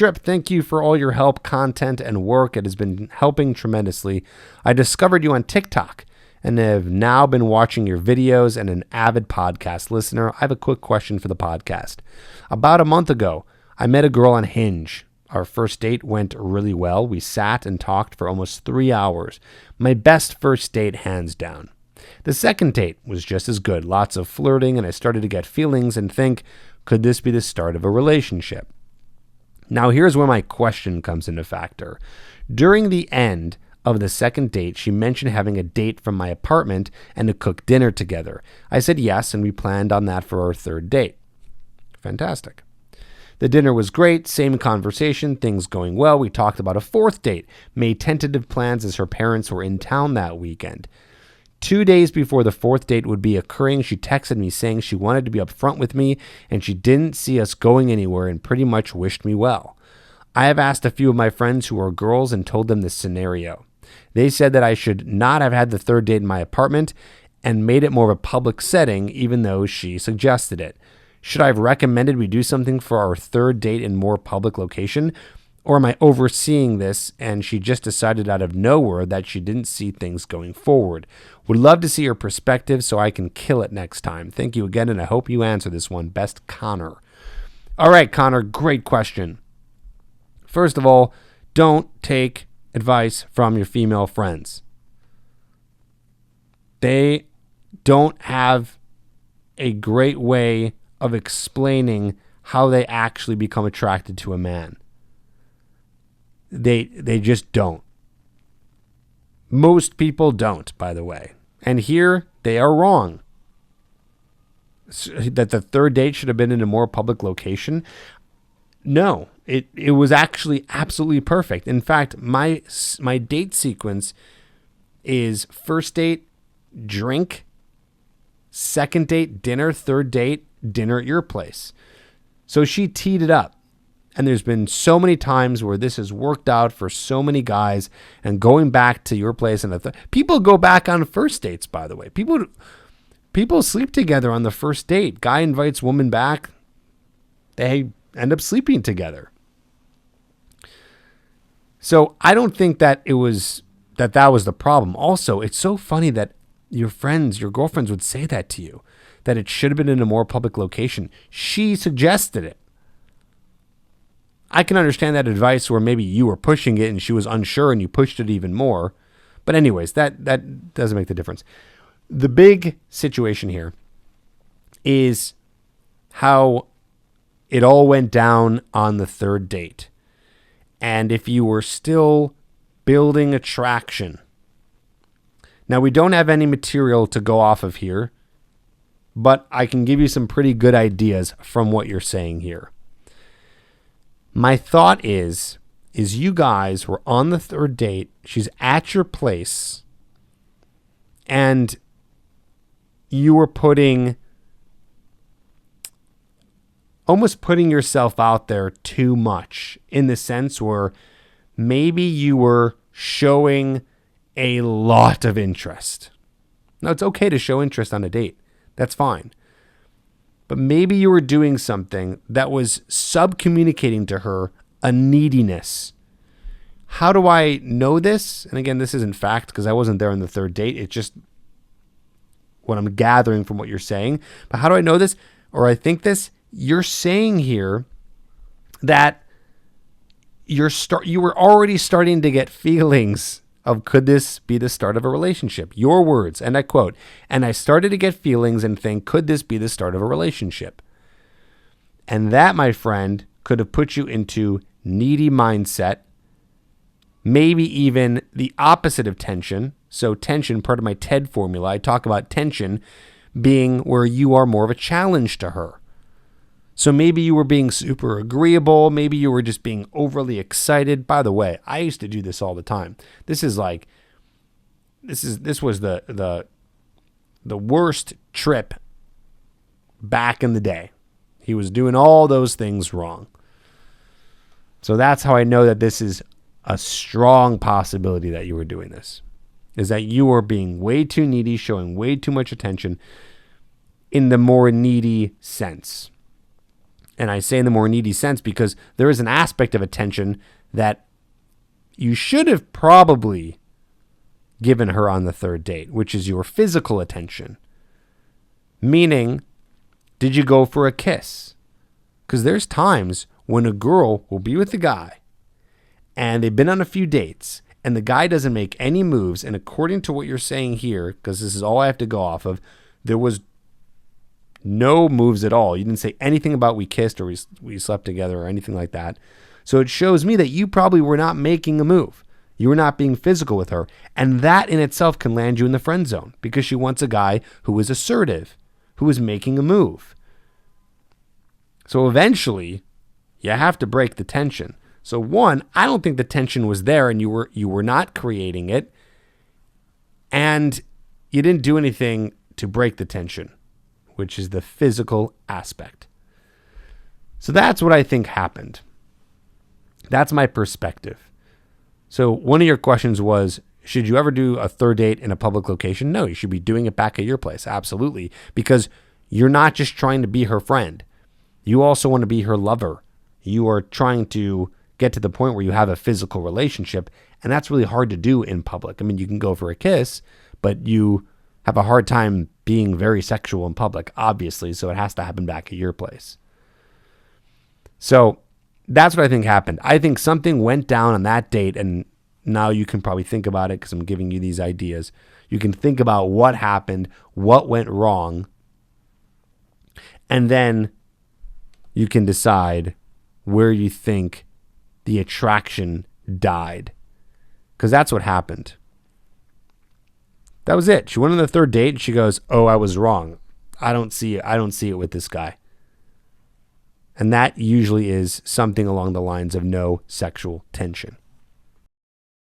trip. Thank you for all your help, content, and work. It has been helping tremendously. I discovered you on TikTok and have now been watching your videos and an avid podcast listener. I have a quick question for the podcast. About a month ago, I met a girl on Hinge. Our first date went really well. We sat and talked for almost 3 hours. My best first date, hands down. The second date was just as good. Lots of flirting, and I started to get feelings and think, could this be the start of a relationship? Now, here's where my question comes into factor. During the end of the second date, she mentioned having a date from my apartment and to cook dinner together. I said yes, and we planned on that for our third date. Fantastic. The dinner was great, same conversation, things going well. We talked about a fourth date, made tentative plans as her parents were in town that weekend. 2 days before the fourth date would be occurring, she texted me saying she wanted to be upfront with me and she didn't see us going anywhere and pretty much wished me well. I have asked a few of my friends who are girls and told them this scenario. They said that I should not have had the third date in my apartment and made it more of a public setting, even though she suggested it. Should I have recommended we do something for our third date in more public location? Or am I overseeing this and she just decided out of nowhere that she didn't see things going forward? Would love to see your perspective so I can kill it next time. Thank you again, and I hope you answer this one. Best, Connor. All right, Connor, great question. First of all, don't take advice from your female friends. They don't have a great way of explaining how they actually become attracted to a man. They just don't. Most people don't, by the way. And here they are wrong. That the third date should have been in a more public location. No, it was actually absolutely perfect. In fact, my date sequence is first date, drink, second date, dinner, third date, dinner at your place. So she teed it up. And there's been so many times where this has worked out for so many guys, and going back to your place and people go back on first dates, by the way. People sleep together on the first date. Guy invites woman back. They end up sleeping together. So I don't think that that was the problem. Also, it's so funny that your girlfriends would say that to you, that it should have been in a more public location. She suggested it. I can understand that advice where maybe you were pushing it and she was unsure and you pushed it even more. But anyways, that doesn't make the difference. The big situation here is how it all went down on the third date. And if you were still building attraction. Now, we don't have any material to go off of here, but I can give you some pretty good ideas from what you're saying here. My thought is you guys were on the third date. She's at your place, and you were almost putting yourself out there too much, in the sense where maybe you were showing a lot of interest. Now, it's okay to show interest on a date. That's fine. But maybe you were doing something that was sub-communicating to her a neediness. How do I know this? And again, this isn't fact because I wasn't there on the third date. It's just what I'm gathering from what you're saying. But how do I know this? Or I think this? You're saying here that you were already starting to get feelings of, could this be the start of a relationship? Your words, and I quote, and I started to get feelings and think, could this be the start of a relationship? And that, my friend, could have put you into needy mindset, maybe even the opposite of tension. So tension, part of my TED formula, I talk about tension being where you are more of a challenge to her. So maybe you were being super agreeable. Maybe you were just being overly excited. By the way, I used to do this all the time. This was the worst trip back in the day. He was doing all those things wrong. So that's how I know that this is a strong possibility that you were doing this, is that you were being way too needy, showing way too much attention in the more needy sense. And I say in the more needy sense because there is an aspect of attention that you should have probably given her on the third date, which is your physical attention. Meaning, did you go for a kiss? Because there's times when a girl will be with a guy and they've been on a few dates and the guy doesn't make any moves. And according to what you're saying here, because this is all I have to go off of, there was no moves at all. You didn't say anything about we kissed or we slept together or anything like that. So it shows me that you probably were not making a move. You were not being physical with her. And that in itself can land you in the friend zone because she wants a guy who is assertive, who is making a move. So eventually, you have to break the tension. So one, I don't think the tension was there and you were not creating it. And you didn't do anything to break the tension, which is the physical aspect. So that's what I think happened. That's my perspective. So one of your questions was, should you ever do a third date in a public location? No, you should be doing it back at your place. Absolutely. Because you're not just trying to be her friend. You also want to be her lover. You are trying to get to the point where you have a physical relationship. And that's really hard to do in public. I mean, you can go for a kiss, but you have a hard time being very sexual in public, obviously. So it has to happen back at your place. So that's what I think happened. I think something went down on that date, and now you can probably think about it because I'm giving you these ideas. You can think about what happened, what went wrong, and then you can decide where you think the attraction died, because that's what happened. That was it. She went on the third date and she goes, "Oh, I was wrong. I don't see it. I don't see it with this guy." And that usually is something along the lines of no sexual tension.